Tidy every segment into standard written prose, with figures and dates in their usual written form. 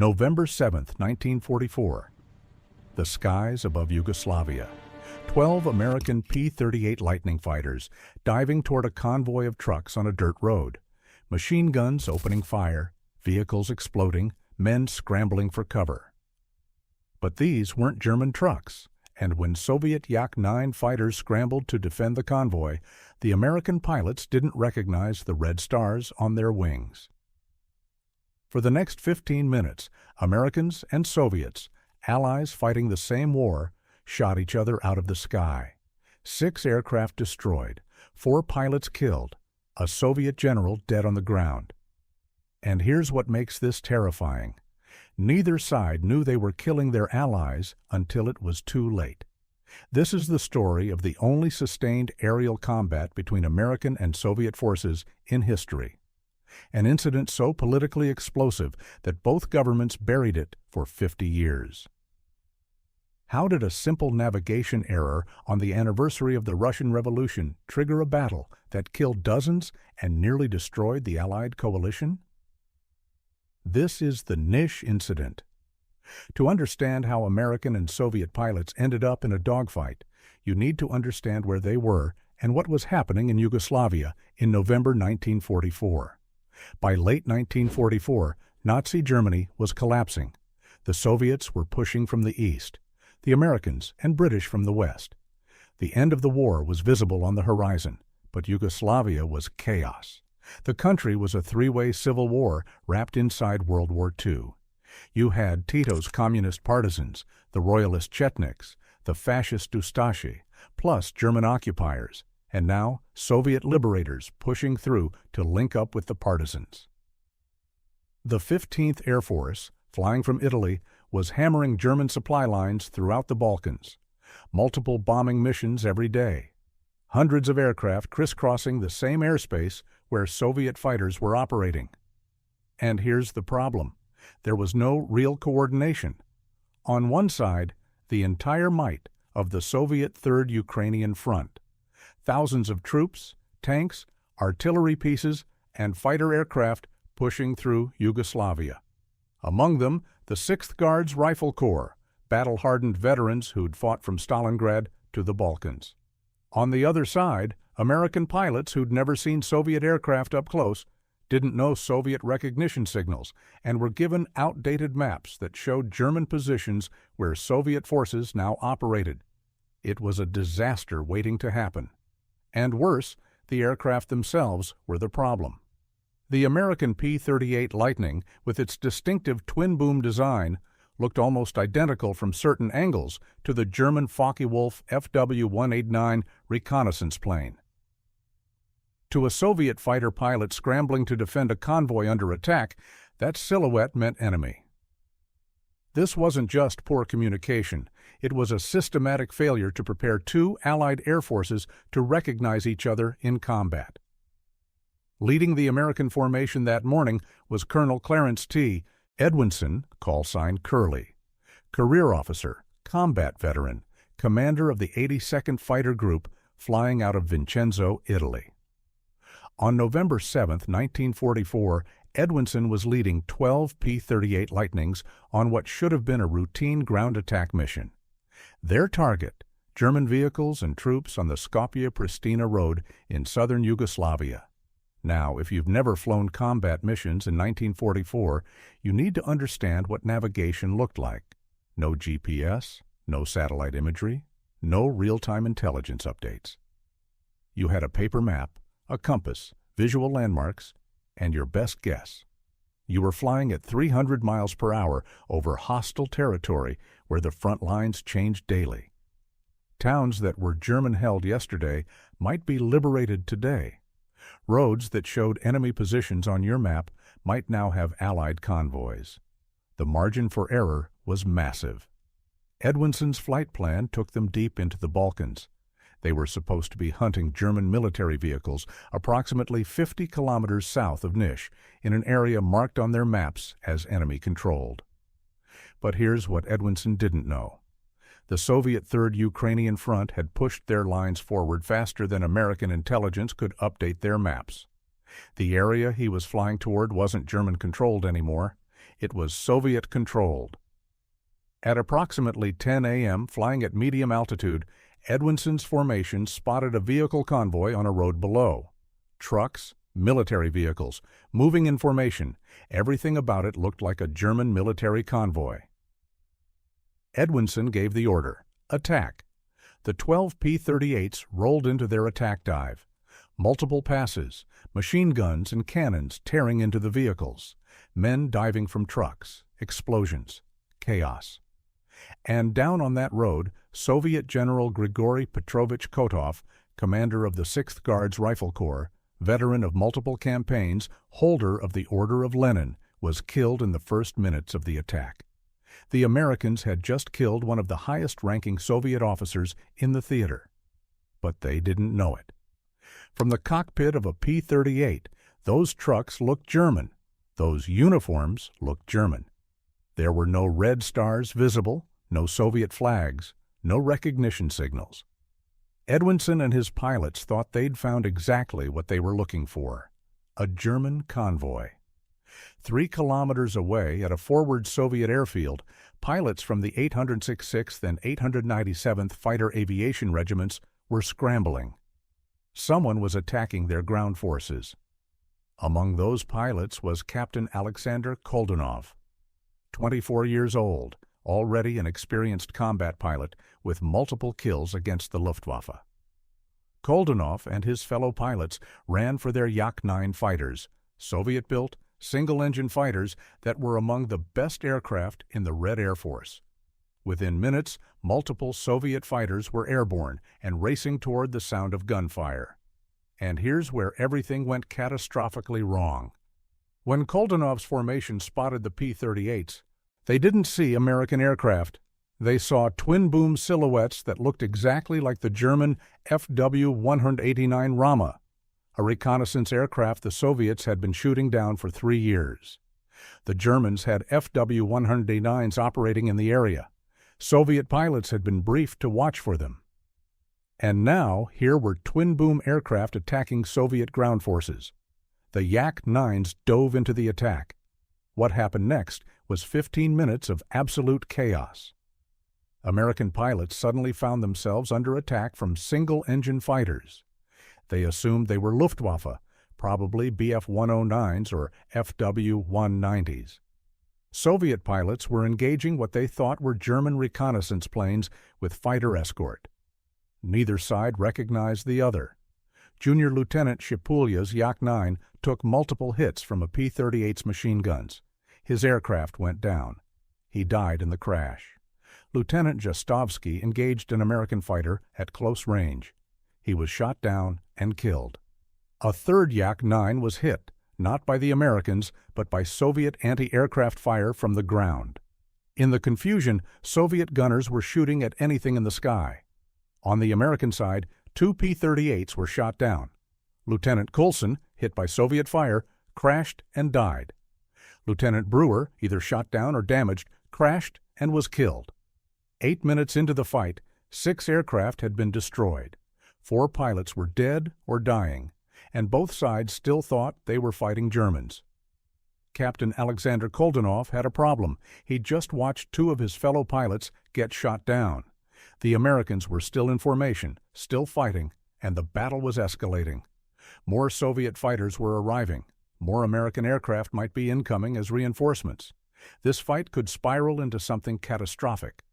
November 7, 1944. The skies above Yugoslavia. 12 American P-38 Lightning fighters diving toward a convoy of trucks on a dirt road. Machine guns opening fire, vehicles exploding, men scrambling for cover. But these weren't German trucks, and when Soviet Yak-9 fighters scrambled to defend the convoy, the American pilots didn't recognize the red stars on their wings. For the next 15 minutes, Americans and Soviets, allies fighting the same war, shot each other out of the sky. 6 aircraft destroyed, 4 pilots killed, a Soviet general dead on the ground. And here's what makes this terrifying. Neither side knew they were killing their allies until it was too late. This is the story of the only sustained aerial combat between American and Soviet forces in history. An incident so politically explosive that both governments buried it for 50 years. How did a simple navigation error on the anniversary of the Russian Revolution trigger a battle that killed dozens and nearly destroyed the Allied coalition? This is the Niš Incident. To understand how American and Soviet pilots ended up in a dogfight, you need to understand where they were and what was happening in Yugoslavia in November 1944. By late 1944, Nazi Germany was collapsing. The Soviets were pushing from the east, the Americans and British from the west. The end of the war was visible on the horizon, but Yugoslavia was chaos. The country was a three-way civil war wrapped inside World War II. You had Tito's communist partisans, the royalist Chetniks, the fascist Ustashi, plus German occupiers, and now Soviet liberators pushing through to link up with the partisans. The 15th Air Force, flying from Italy, was hammering German supply lines throughout the Balkans. Multiple bombing missions every day. Hundreds of aircraft crisscrossing the same airspace where Soviet fighters were operating. And here's the problem. There was no real coordination. On one side, the entire might of the Soviet Third Ukrainian Front. Thousands of troops, tanks, artillery pieces, and fighter aircraft pushing through Yugoslavia. Among them, the 6th Guards Rifle Corps, battle-hardened veterans who'd fought from Stalingrad to the Balkans. On the other side, American pilots who'd never seen Soviet aircraft up close, didn't know Soviet recognition signals, and were given outdated maps that showed German positions where Soviet forces now operated. It was a disaster waiting to happen. And worse, the aircraft themselves were the problem. The American P-38 Lightning, with its distinctive twin-boom design, looked almost identical from certain angles to the German Focke-Wulf WW2 reconnaissance plane. To a Soviet fighter pilot scrambling to defend a convoy under attack, that silhouette meant enemy. This wasn't just poor communication. It was a systematic failure to prepare 2 Allied air forces to recognize each other in combat. Leading the American formation that morning was Colonel Clarence T. Edwinson, call sign Curly, career officer, combat veteran, commander of the 82nd Fighter Group, flying out of Vincenzo, Italy. On November 7, 1944, Edwinson was leading 12 P-38 Lightnings on what should have been a routine ground attack mission. Their target, German vehicles and troops on the Skopje-Pristina road in southern Yugoslavia. Now, if you've never flown combat missions in 1944, you need to understand what navigation looked like. No GPS, no satellite imagery, no real-time intelligence updates. You had a paper map, a compass, visual landmarks, and your best guess. You were flying at 300 miles per hour over hostile territory where the front lines changed daily. Towns that were German-held yesterday might be liberated today. Roads that showed enemy positions on your map might now have Allied convoys. The margin for error was massive. Edwinson's flight plan took them deep into the Balkans. They were supposed to be hunting German military vehicles approximately 50 kilometers south of Niš, in an area marked on their maps as enemy-controlled. But here's what Edwinson didn't know. The Soviet Third Ukrainian Front had pushed their lines forward faster than American intelligence could update their maps. The area he was flying toward wasn't German-controlled anymore. It was Soviet-controlled. At approximately 10 a.m., flying at medium altitude, Edwinson's formation spotted a vehicle convoy on a road below. Trucks, military vehicles, moving in formation. Everything about it looked like a German military convoy. Edwinson gave the order, attack. The 12 P-38s rolled into their attack dive. Multiple passes, machine guns and cannons tearing into the vehicles, men diving from trucks, explosions, chaos. And down on that road, Soviet General Grigory Petrovich Kotov, commander of the 6th Guards Rifle Corps, veteran of multiple campaigns, holder of the Order of Lenin, was killed in the first minutes of the attack. The Americans had just killed one of the highest-ranking Soviet officers in the theater. But they didn't know it. From the cockpit of a P-38, those trucks looked German. Those uniforms looked German. There were no red stars visible, no Soviet flags, no recognition signals. Edwinson and his pilots thought they'd found exactly what they were looking for, a German convoy. 3 kilometers away at a forward Soviet airfield, pilots from the 866th and 897th Fighter Aviation Regiments were scrambling. Someone was attacking their ground forces. Among those pilots was Captain Alexander Koldunov, 24 years old, already an experienced combat pilot with multiple kills against the Luftwaffe. Koldunov and his fellow pilots ran for their Yak-9 fighters, Soviet-built, single-engine fighters that were among the best aircraft in the Red Air Force. Within minutes, multiple Soviet fighters were airborne and racing toward the sound of gunfire. And here's where everything went catastrophically wrong. When Koldunov's formation spotted the P-38s, they didn't see American aircraft. They saw twin-boom silhouettes that looked exactly like the German FW-189 Rama, a reconnaissance aircraft the Soviets had been shooting down for 3 years. The Germans had FW-189s operating in the area. Soviet pilots had been briefed to watch for them. And now, here were twin-boom aircraft attacking Soviet ground forces. The Yak-9s dove into the attack. What happened next was 15 minutes of absolute chaos. American pilots suddenly found themselves under attack from single-engine fighters. They assumed they were Luftwaffe, probably Bf-109s or FW-190s. Soviet pilots were engaging what they thought were German reconnaissance planes with fighter escort. Neither side recognized the other. Junior Lieutenant Shipulya's Yak-9 took multiple hits from a P-38's machine guns. His aircraft went down. He died in the crash. Lieutenant Jastovsky engaged an American fighter at close range. He was shot down and killed. A third Yak-9 was hit, not by the Americans, but by Soviet anti-aircraft fire from the ground. In the confusion, Soviet gunners were shooting at anything in the sky. On the American side, 2 P-38s were shot down. Lieutenant Coulson, hit by Soviet fire, crashed and died. Lieutenant Brewer, either shot down or damaged, crashed and was killed. 8 minutes into the fight, 6 aircraft had been destroyed. 4 pilots were dead or dying, and both sides still thought they were fighting Germans. Captain Alexander Koldunov had a problem. He'd just watched 2 of his fellow pilots get shot down. The Americans were still in formation, still fighting, and the battle was escalating. More Soviet fighters were arriving. More American aircraft might be incoming as reinforcements. This fight could spiral into something catastrophic.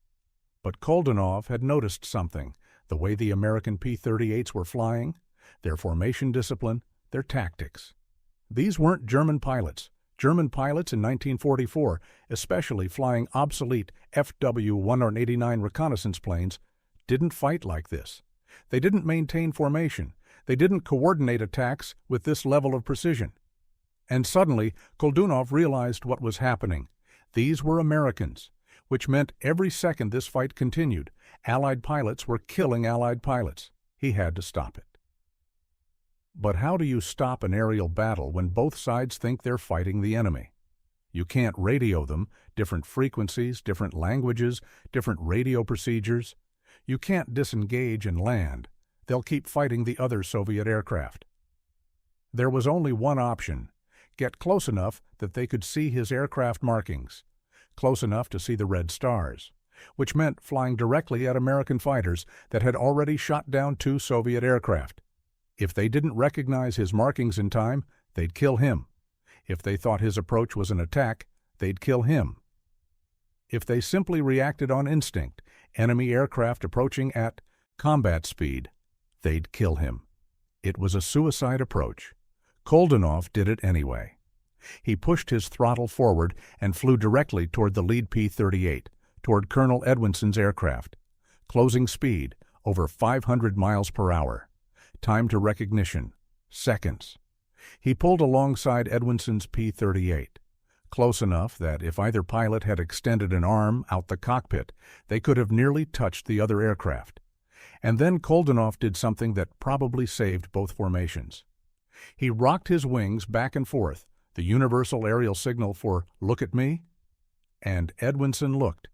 But Koldunov had noticed something, the way the American P-38s were flying, their formation discipline, their tactics. These weren't German pilots. German pilots in 1944, especially flying obsolete FW-189 reconnaissance planes, didn't fight like this. They didn't maintain formation. They didn't coordinate attacks with this level of precision. And suddenly, Koldunov realized what was happening. These were Americans, which meant every second this fight continued, Allied pilots were killing Allied pilots. He had to stop it. But how do you stop an aerial battle when both sides think they're fighting the enemy? You can't radio them, different frequencies, different languages, different radio procedures. You can't disengage and land. They'll keep fighting the other Soviet aircraft. There was only one option: get close enough that they could see his aircraft markings, close enough to see the red stars, which meant flying directly at American fighters that had already shot down 2 Soviet aircraft. If they didn't recognize his markings in time, they'd kill him. If they thought his approach was an attack, they'd kill him. If they simply reacted on instinct, enemy aircraft approaching at combat speed, they'd kill him. It was a suicide approach. Koldunov did it anyway. He pushed his throttle forward and flew directly toward the lead P-38, toward Colonel Edwinson's aircraft. Closing speed, over 500 miles per hour. Time to recognition, seconds. He pulled alongside Edwinson's P-38, close enough that if either pilot had extended an arm out the cockpit, they could have nearly touched the other aircraft. And then Koldunov did something that probably saved both formations. He rocked his wings back and forth, the universal aerial signal for "look at me," and Edwinson looked.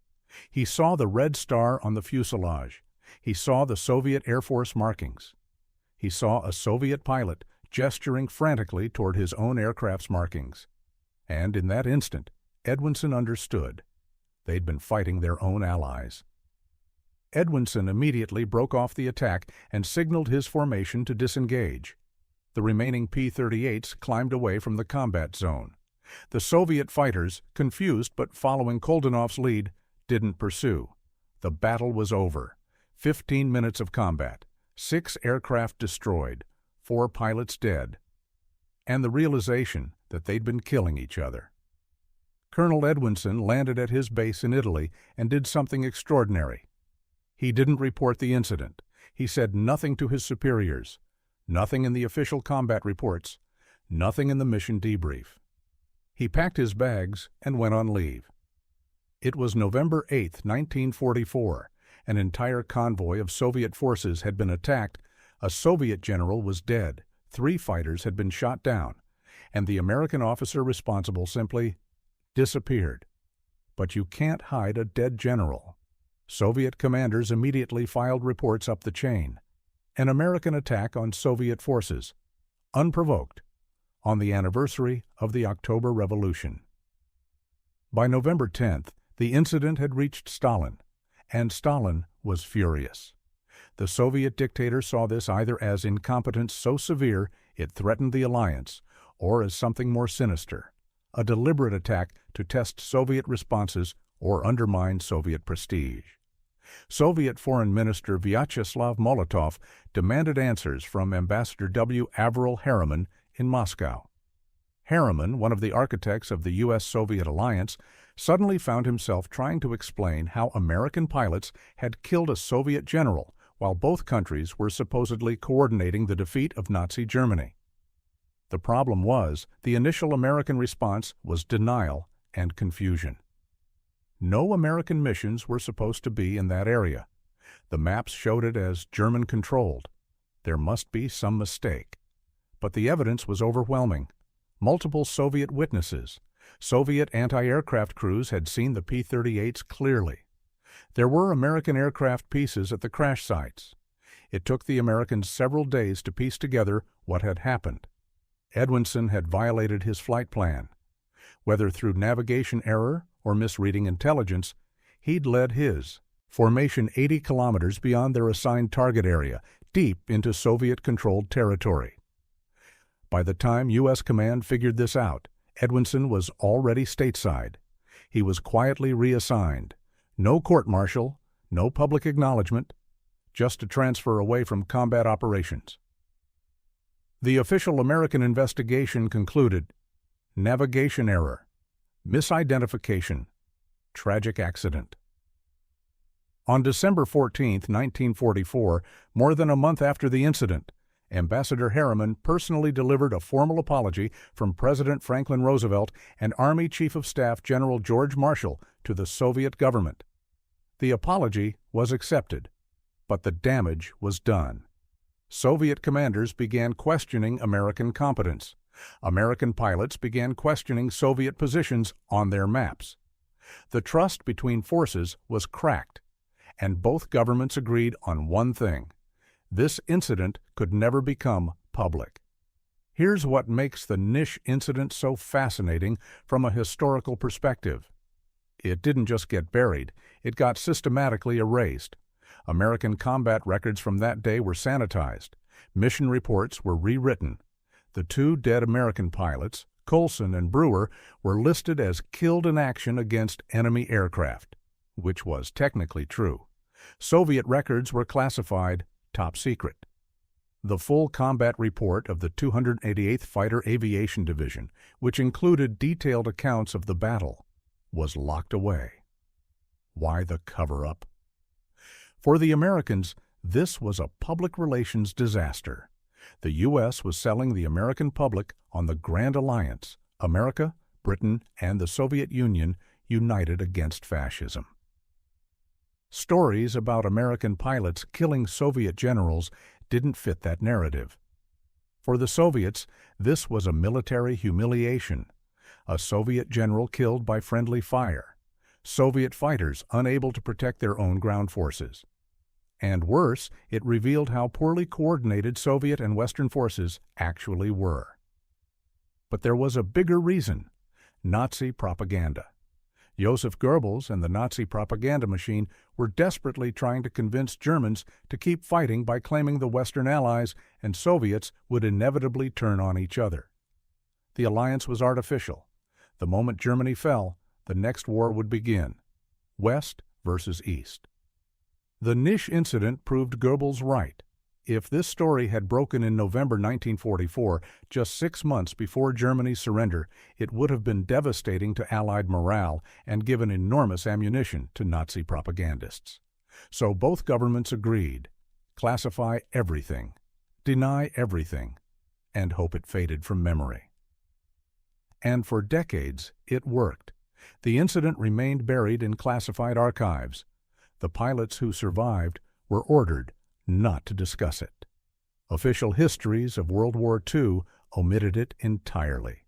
He saw the red star on the fuselage. He saw the Soviet Air Force markings. He saw a Soviet pilot gesturing frantically toward his own aircraft's markings. And in that instant, Edwinson understood. They'd been fighting their own allies. Edwinson immediately broke off the attack and signaled his formation to disengage. The remaining P-38s climbed away from the combat zone. The Soviet fighters, confused but following Koldunov's lead, didn't pursue. The battle was over. 15 minutes of combat, 6 aircraft destroyed, 4 pilots dead, and the realization that they'd been killing each other. Colonel Edwinson landed at his base in Italy and did something extraordinary. He didn't report the incident. He said nothing to his superiors, nothing in the official combat reports, nothing in the mission debrief. He packed his bags and went on leave. It was November 8, 1944. An entire convoy of Soviet forces had been attacked, a Soviet general was dead, 3 fighters had been shot down, and the American officer responsible simply disappeared. But you can't hide a dead general. Soviet commanders immediately filed reports up the chain. An American attack on Soviet forces, unprovoked, on the anniversary of the October Revolution. By November 10th, the incident had reached Stalin, and Stalin was furious. The Soviet dictator saw this either as incompetence so severe it threatened the alliance, or as something more sinister, a deliberate attack to test Soviet responses or undermine Soviet prestige. Soviet Foreign Minister Vyacheslav Molotov demanded answers from Ambassador W. Averell Harriman in Moscow. Harriman, one of the architects of the U.S.-Soviet alliance, suddenly found himself trying to explain how American pilots had killed a Soviet general while both countries were supposedly coordinating the defeat of Nazi Germany. The problem was, the initial American response was denial and confusion. No American missions were supposed to be in that area. The maps showed it as German-controlled. There must be some mistake. But the evidence was overwhelming. Multiple Soviet witnesses, Soviet anti-aircraft crews had seen the P-38s clearly. There were American aircraft pieces at the crash sites. It took the Americans several days to piece together what had happened. Edwinson had violated his flight plan. Whether through navigation error or misreading intelligence, he'd led his formation 80 kilometers beyond their assigned target area, deep into Soviet-controlled territory. By the time U.S. Command figured this out, Edwinson was already stateside. He was quietly reassigned. No court-martial, no public acknowledgement, just a transfer away from combat operations. The official American investigation concluded: navigation error, misidentification, tragic accident. On December 14, 1944, more than a month after the incident, Ambassador Harriman personally delivered a formal apology from President Franklin Roosevelt and Army Chief of Staff General George Marshall to the Soviet government. The apology was accepted, but the damage was done. Soviet commanders began questioning American competence. American pilots began questioning Soviet positions on their maps. The trust between forces was cracked, and both governments agreed on one thing: this incident could never become public. Here's what makes the Niš Incident so fascinating from a historical perspective. It didn't just get buried, it got systematically erased. American combat records from that day were sanitized. Mission reports were rewritten. The two dead American pilots, Colson and Brewer, were listed as killed in action against enemy aircraft, which was technically true. Soviet records were classified top secret. The full combat report of the 288th Fighter Aviation Division, which included detailed accounts of the battle, was locked away. Why the cover-up? For the Americans, this was a public relations disaster. The U.S. was selling the American public on the Grand Alliance, America, Britain, and the Soviet Union united against fascism. Stories about American pilots killing Soviet generals didn't fit that narrative. For the Soviets, this was a military humiliation. A Soviet general killed by friendly fire. Soviet fighters unable to protect their own ground forces. And worse, it revealed how poorly coordinated Soviet and Western forces actually were. But there was a bigger reason: Nazi propaganda. Joseph Goebbels and the Nazi propaganda machine were desperately trying to convince Germans to keep fighting by claiming the Western Allies and Soviets would inevitably turn on each other. The alliance was artificial. The moment Germany fell, the next war would begin: West versus East. The Niš Incident proved Goebbels right. If this story had broken in November 1944, just 6 months before Germany's surrender, it would have been devastating to Allied morale and given enormous ammunition to Nazi propagandists. So both governments agreed: classify everything, deny everything, and hope it faded from memory. And for decades, it worked. The incident remained buried in classified archives. The pilots who survived were ordered not to discuss it. Official histories of World War II omitted it entirely.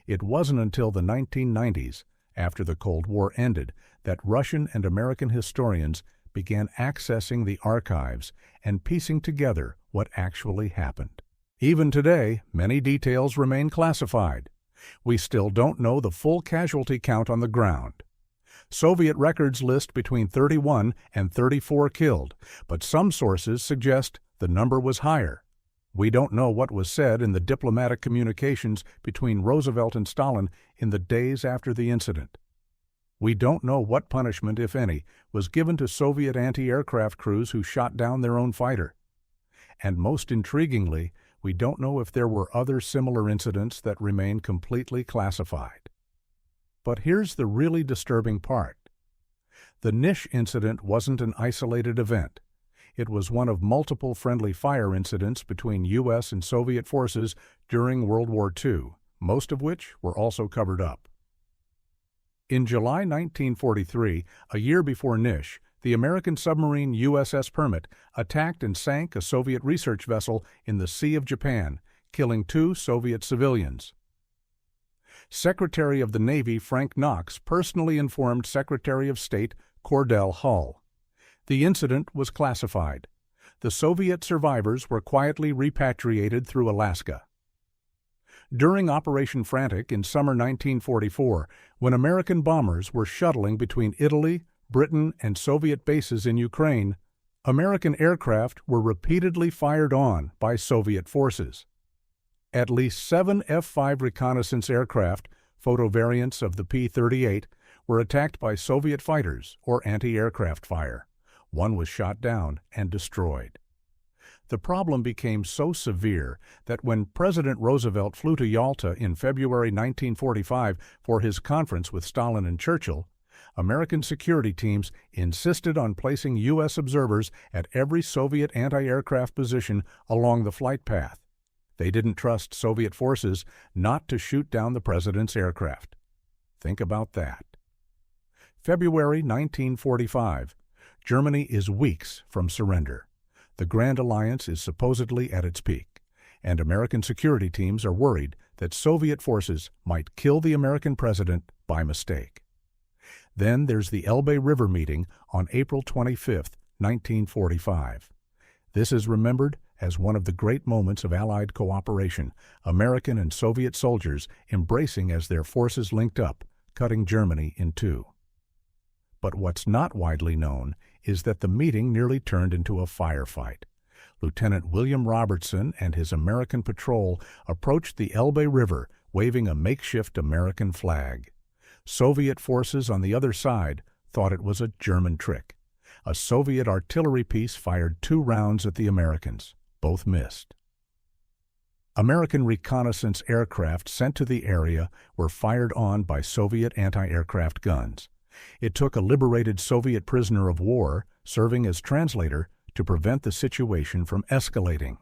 It wasn't until the 1990s, after the Cold War ended, that Russian and American historians began accessing the archives and piecing together what actually happened. Even today, many details remain classified. We still don't know the full casualty count on the ground. Soviet records list between 31 and 34 killed, but some sources suggest the number was higher. We don't know what was said in the diplomatic communications between Roosevelt and Stalin in the days after the incident. We don't know what punishment, if any, was given to Soviet anti-aircraft crews who shot down their own fighter. And most intriguingly, we don't know if there were other similar incidents that remain completely classified. But here's the really disturbing part. The Niš Incident wasn't an isolated event. It was one of multiple friendly fire incidents between U.S. and Soviet forces during World War II, most of which were also covered up. In July 1943, a year before Niš, the American submarine USS Permit attacked and sank a Soviet research vessel in the Sea of Japan, killing 2 Soviet civilians. Secretary of the Navy Frank Knox personally informed Secretary of State Cordell Hull. The incident was classified. The Soviet survivors were quietly repatriated through Alaska. During Operation Frantic in summer 1944, when American bombers were shuttling between Italy, Britain, and Soviet bases in Ukraine, American aircraft were repeatedly fired on by Soviet forces. At least 7 F-5 reconnaissance aircraft, photo variants of the P-38, were attacked by Soviet fighters or anti-aircraft fire. One was shot down and destroyed. The problem became so severe that when President Roosevelt flew to Yalta in February 1945 for his conference with Stalin and Churchill, American security teams insisted on placing U.S. observers at every Soviet anti-aircraft position along the flight path. They didn't trust Soviet forces not to shoot down the president's aircraft. Think about that. February 1945. Germany is weeks from surrender. The Grand Alliance is supposedly at its peak, and American security teams are worried that Soviet forces might kill the American president by mistake. Then there's the Elbe River meeting on April 25, 1945. This is remembered as one of the great moments of Allied cooperation, American and Soviet soldiers embracing as their forces linked up, cutting Germany in two. But what's not widely known is that the meeting nearly turned into a firefight. Lieutenant William Robertson and his American patrol approached the Elbe River waving a makeshift American flag. Soviet forces on the other side thought it was a German trick. A Soviet artillery piece fired 2 rounds at the Americans. Both missed. American reconnaissance aircraft sent to the area were fired on by Soviet anti-aircraft guns. It took a liberated Soviet prisoner of war, serving as translator, to prevent the situation from escalating.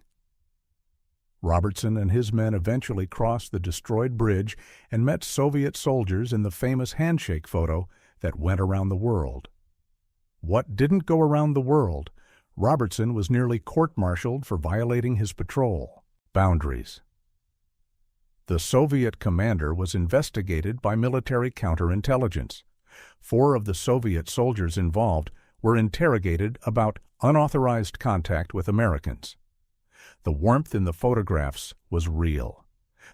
Robertson and his men eventually crossed the destroyed bridge and met Soviet soldiers in the famous handshake photo that went around the world. What didn't go around the world? Robertson was nearly court-martialed for violating his patrol boundaries. The Soviet commander was investigated by military counterintelligence. 4 of the Soviet soldiers involved were interrogated about unauthorized contact with Americans. The warmth in the photographs was real.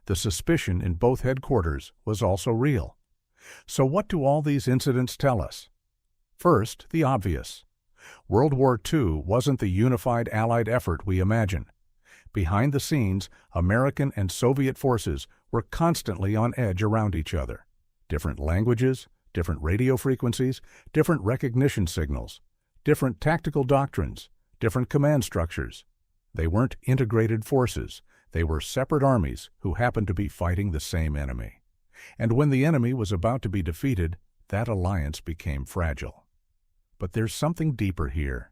The suspicion in both headquarters was also real. So what do all these incidents tell us? First, the obvious. World War II wasn't the unified Allied effort we imagine. Behind the scenes, American and Soviet forces were constantly on edge around each other. Different languages, different radio frequencies, different recognition signals, different tactical doctrines, different command structures. They weren't integrated forces. They were separate armies who happened to be fighting the same enemy. And when the enemy was about to be defeated, that alliance became fragile. But there's something deeper here.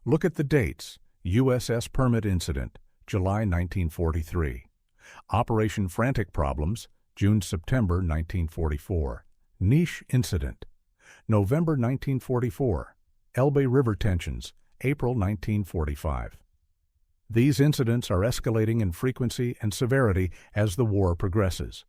Look at the dates. USS Permit Incident, July 1943. Operation Frantic Problems, June-September 1944. Niš Incident, November 1944. Elbe River Tensions, April 1945. These incidents are escalating in frequency and severity as the war progresses.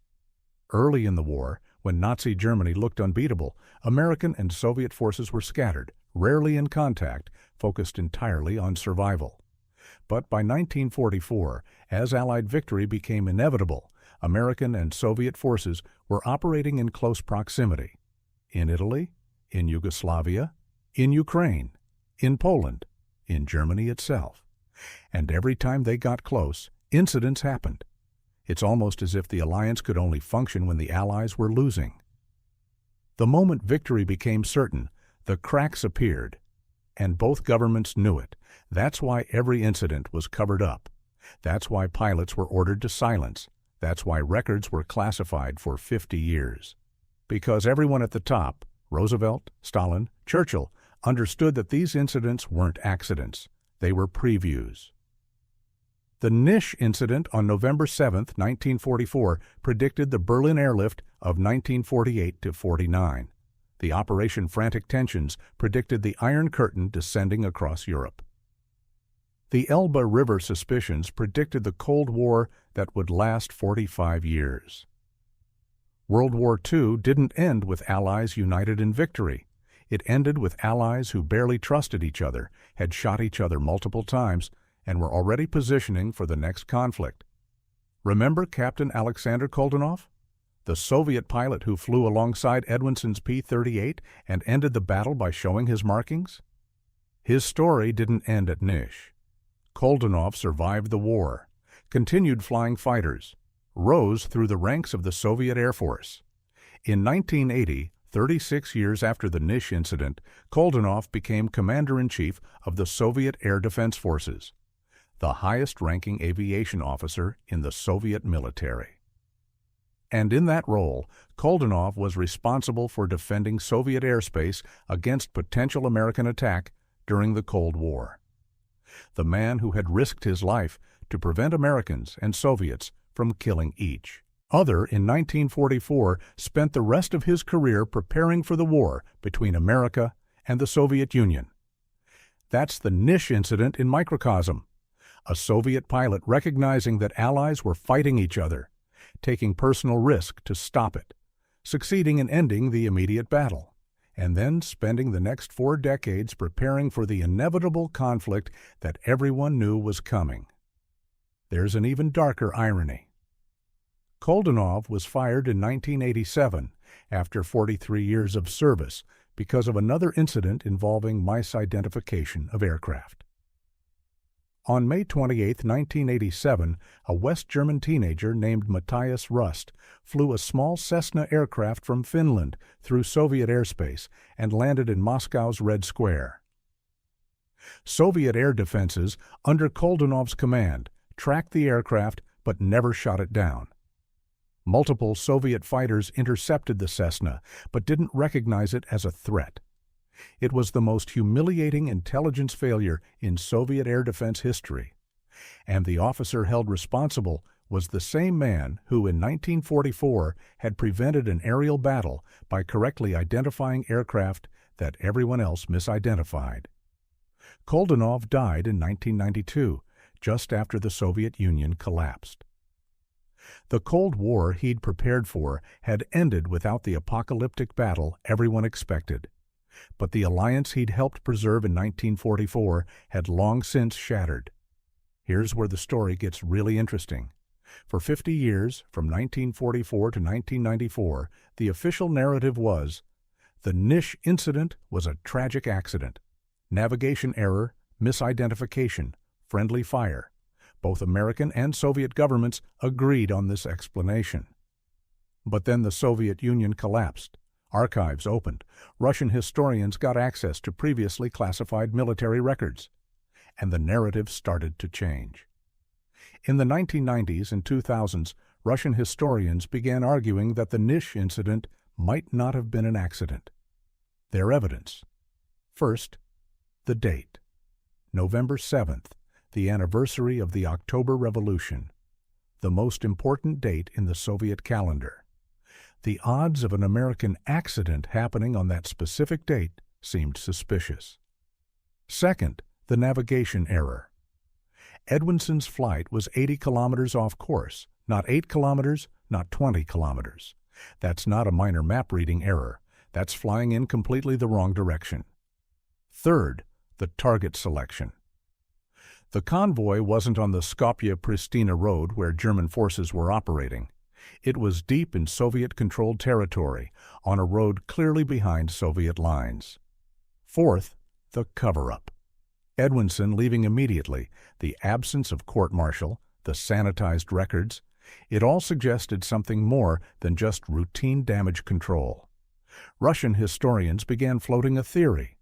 Early in the war, when Nazi Germany looked unbeatable, American and Soviet forces were scattered, rarely in contact, focused entirely on survival. But by 1944, as Allied victory became inevitable, American and Soviet forces were operating in close proximity. In Italy, in Yugoslavia, in Ukraine, in Poland, in Germany itself. And every time they got close, incidents happened. It's almost as if the alliance could only function when the Allies were losing. The moment victory became certain, the cracks appeared. And both governments knew it. That's why every incident was covered up. That's why pilots were ordered to silence. That's why records were classified for 50 years. Because everyone at the top, Roosevelt, Stalin, Churchill, understood that these incidents weren't accidents. They were previews. The Niš Incident on November 7, 1944, predicted the Berlin airlift of 1948-49. The Operation Frantic Tensions predicted the Iron Curtain descending across Europe. The Elbe River suspicions predicted the Cold War that would last 45 years. World War II didn't end with Allies united in victory. It ended with Allies who barely trusted each other, had shot each other multiple times, and were already positioning for the next conflict. Remember Captain Alexander Koldenov? The Soviet pilot who flew alongside Edwinson's P-38 and ended the battle by showing his markings? His story didn't end at Niš. Koldenov survived the war, continued flying fighters, rose through the ranks of the Soviet Air Force. In 1980, 36 years after the Niš incident, Koldenov became Commander-in-Chief of the Soviet Air Defense Forces, the highest-ranking aviation officer in the Soviet military. And in that role, Koldenov was responsible for defending Soviet airspace against potential American attack during the Cold War. The man who had risked his life to prevent Americans and Soviets from killing each other in 1944 spent the rest of his career preparing for the war between America and the Soviet Union. That's the Niš incident in microcosm. A Soviet pilot recognizing that Allies were fighting each other, taking personal risk to stop it, succeeding in ending the immediate battle, and then spending the next 4 decades preparing for the inevitable conflict that everyone knew was coming. There's an even darker irony. Koldunov was fired in 1987 after 43 years of service because of another incident involving misidentification of aircraft. On May 28, 1987, a West German teenager named Matthias Rust flew a small Cessna aircraft from Finland through Soviet airspace and landed in Moscow's Red Square. Soviet air defenses, under Koldunov's command, tracked the aircraft but never shot it down. Multiple Soviet fighters intercepted the Cessna but didn't recognize it as a threat. It was the most humiliating intelligence failure in Soviet air defense history, and the officer held responsible was the same man who in 1944 had prevented an aerial battle by correctly identifying aircraft that everyone else misidentified. Koldunov died in 1992, just after the Soviet Union collapsed. The Cold War he'd prepared for had ended without the apocalyptic battle everyone expected. But the alliance he'd helped preserve in 1944 had long since shattered. Here's where the story gets really interesting. For 50 years, from 1944 to 1994, the official narrative was, the Niš Incident was a tragic accident. Navigation error, misidentification, friendly fire. Both American and Soviet governments agreed on this explanation. But then the Soviet Union collapsed. Archives opened. Russian historians got access to previously classified military records. And the narrative started to change. In the 1990s and 2000s, Russian historians began arguing that the Niš incident might not have been an accident. Their evidence. First, the date. November 7th, the anniversary of the October Revolution, the most important date in the Soviet calendar. The odds of an American accident happening on that specific date seemed suspicious. Second, the navigation error. Edwinson's flight was 80 kilometers off course, not 8 kilometers, not 20 kilometers. That's not a minor map reading error. That's flying in completely the wrong direction. Third, the target selection. The convoy wasn't on the Skopje-Pristina road where German forces were operating. It was deep in Soviet-controlled territory, on a road clearly behind Soviet lines. Fourth, the cover-up. Edwinson leaving immediately, the absence of court-martial, the sanitized records, it all suggested something more than just routine damage control. Russian historians began floating a theory.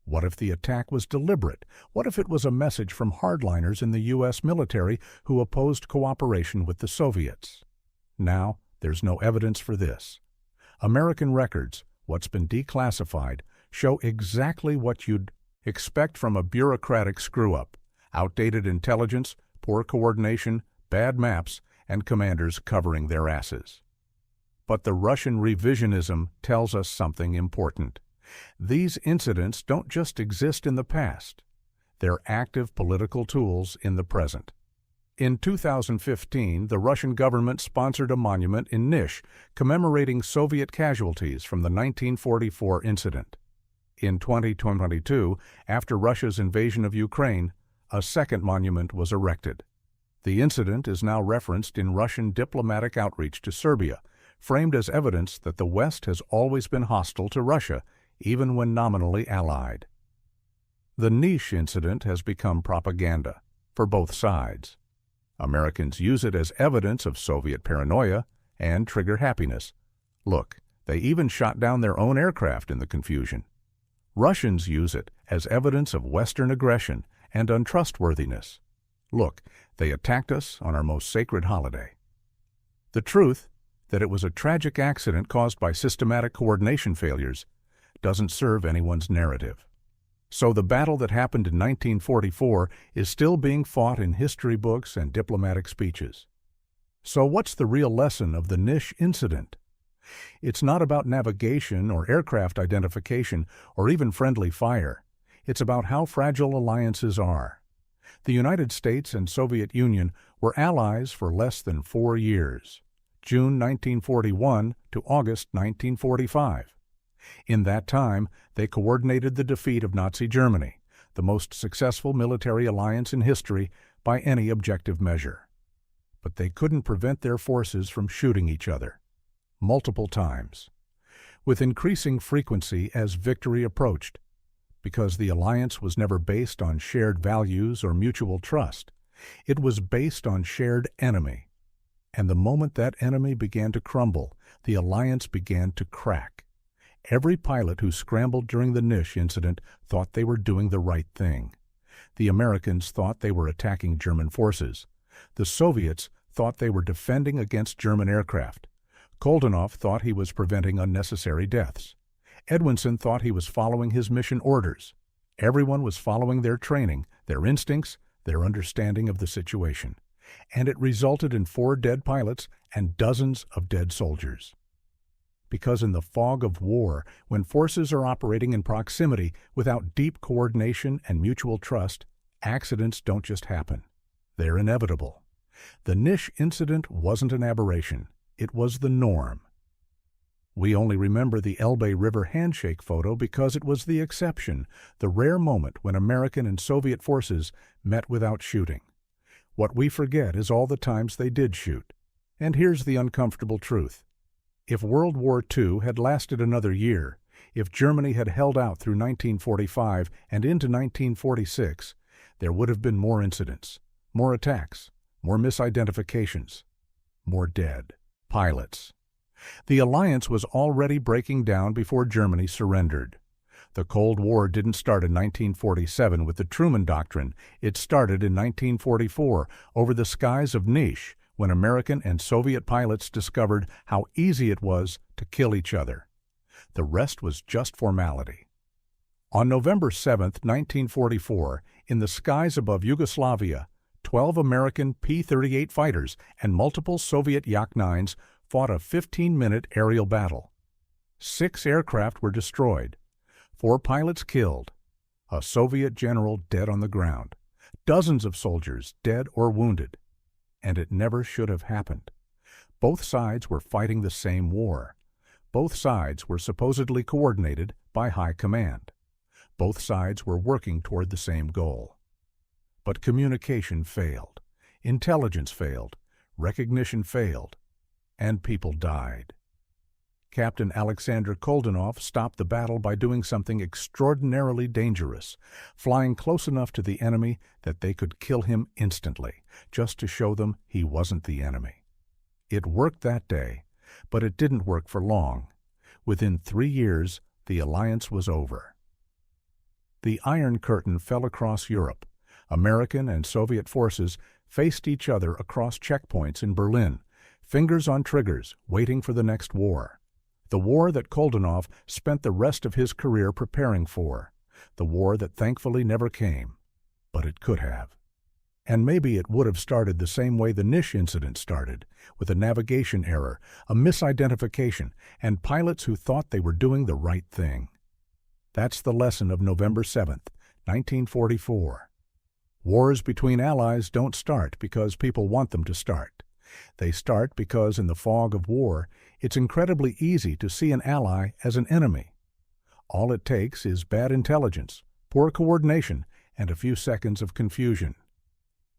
What if the attack was deliberate? What if it was a message from hardliners in the U.S. military who opposed cooperation with the Soviets? Now, there's no evidence for this. American records, what's been declassified, show exactly what you'd expect from a bureaucratic screw-up: outdated intelligence, poor coordination, bad maps, and commanders covering their asses. But the Russian revisionism tells us something important. These incidents don't just exist in the past. They're active political tools in the present. In 2015, the Russian government sponsored a monument in Niš commemorating Soviet casualties from the 1944 incident. In 2022, after Russia's invasion of Ukraine, a second monument was erected. The incident is now referenced in Russian diplomatic outreach to Serbia, framed as evidence that the West has always been hostile to Russia, even when nominally allied. The Niš incident has become propaganda for both sides. Americans use it as evidence of Soviet paranoia and trigger happiness. Look, they even shot down their own aircraft in the confusion. Russians use it as evidence of Western aggression and untrustworthiness. Look, they attacked us on our most sacred holiday. The truth, that it was a tragic accident caused by systematic coordination failures, doesn't serve anyone's narrative. So the battle that happened in 1944 is still being fought in history books and diplomatic speeches. So what's the real lesson of the Niš incident? It's not about navigation or aircraft identification or even friendly fire. It's about how fragile alliances are. The United States and Soviet Union were allies for less than 4 years, June 1941 to August 1945. In that time, they coordinated the defeat of Nazi Germany, the most successful military alliance in history, by any objective measure. But they couldn't prevent their forces from shooting each other, multiple times, with increasing frequency as victory approached, because the alliance was never based on shared values or mutual trust. It was based on shared enemy. And the moment that enemy began to crumble, the alliance began to crack. Every pilot who scrambled during the Niš incident thought they were doing the right thing. The Americans thought they were attacking German forces. The Soviets thought they were defending against German aircraft. Koldunov thought he was preventing unnecessary deaths. Edwinson thought he was following his mission orders. Everyone was following their training, their instincts, their understanding of the situation. And it resulted in 4 dead pilots and dozens of dead soldiers. Because in the fog of war, when forces are operating in proximity without deep coordination and mutual trust, accidents don't just happen. They're inevitable. The Niš incident wasn't an aberration. It was the norm. We only remember the Elbe River handshake photo because it was the exception, the rare moment when American and Soviet forces met without shooting. What we forget is all the times they did shoot. And here's the uncomfortable truth. If World War II had lasted another year, if Germany had held out through 1945 and into 1946, there would have been more incidents, more attacks, more misidentifications, more dead pilots. The alliance was already breaking down before Germany surrendered. The Cold War didn't start in 1947 with the Truman Doctrine. It started in 1944 over the skies of Niš, when American and Soviet pilots discovered how easy it was to kill each other. The rest was just formality. On November 7, 1944, in the skies above Yugoslavia, 12 American P-38 fighters and multiple Soviet Yak-9s fought a 15-minute aerial battle. 6 aircraft were destroyed, 4 pilots killed, a Soviet general dead on the ground, dozens of soldiers dead or wounded. And it never should have happened. Both sides were fighting the same war. Both sides were supposedly coordinated by high command. Both sides were working toward the same goal. But communication failed, intelligence failed, recognition failed, and people died. Captain Alexander Koldunov stopped the battle by doing something extraordinarily dangerous, flying close enough to the enemy that they could kill him instantly, just to show them he wasn't the enemy. It worked that day, but it didn't work for long. Within 3 years, the alliance was over. The Iron Curtain fell across Europe. American and Soviet forces faced each other across checkpoints in Berlin, fingers on triggers, waiting for the next war. The war that Koldunov spent the rest of his career preparing for. The war that thankfully never came. But it could have. And maybe it would have started the same way the Niš incident started, with a navigation error, a misidentification, and pilots who thought they were doing the right thing. That's the lesson of November 7th, 1944. Wars between allies don't start because people want them to start. They start because in the fog of war, it's incredibly easy to see an ally as an enemy. All it takes is bad intelligence, poor coordination, and a few seconds of confusion.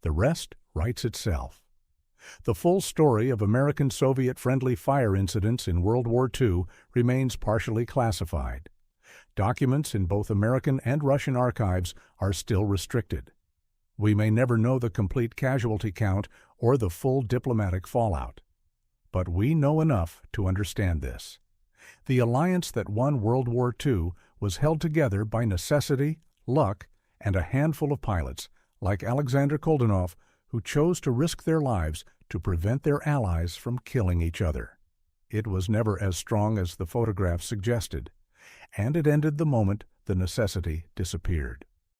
The rest writes itself. The full story of American-Soviet friendly fire incidents in World War II remains partially classified. Documents in both American and Russian archives are still restricted. We may never know the complete casualty count or the full diplomatic fallout. But we know enough to understand this. The alliance that won World War II was held together by necessity, luck, and a handful of pilots, like Alexander Koldunov, who chose to risk their lives to prevent their allies from killing each other. It was never as strong as the photograph suggested, and it ended the moment the necessity disappeared.